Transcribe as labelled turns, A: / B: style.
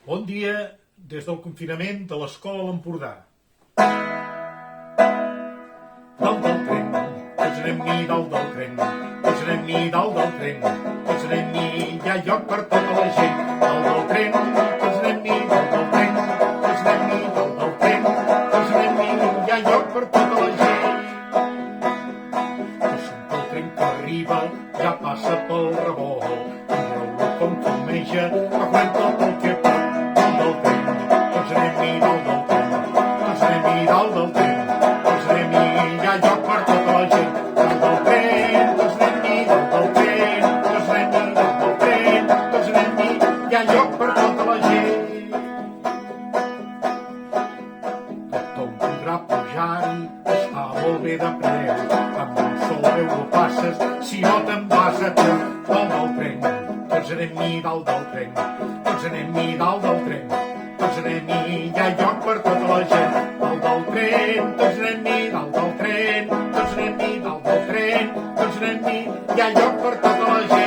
A: Bon dia des del confinament de l'Escola Empordà. Dalt del tren, tots anem-hi dalt del tren, tots anem-hi dalt del tren, tots anem-hi, hi ha lloc per tota la gent. Dalt del tren, tots anem-hi dalt del tren, tots anem-hi dalt del tren, tots anem-hi, hi ha lloc per tota la gent. Que sent el tren que arriba, ja passa pel revolt, mireu-lo com fumeja, va corrent tot el que pot. Dalt del tren, tots anem-hi dalt del tren, tots anem-hi dalt del tren, tots anem-hi, hi ha lloc per tota la gent. Dalt del tren, tots anem-hi dalt del tren, tots anem-hi dalt del tren, tots anem-hi, hi ha lloc per tota la gent. Tothom podrà pujar-hi, està molt bé de preu, amb un sol euro passes, si no te'n vas a peu. Dalt del tren, tots anem-hi dalt del tren, tots anem-hi dalt del tren, tots anem-hi, hi ha lloc per tota la gent. Dalt del tren, tots anem-hi dalt del tren, tots anem-hi dalt del tren, tots anem-hi, hi ha lloc per tota la gent.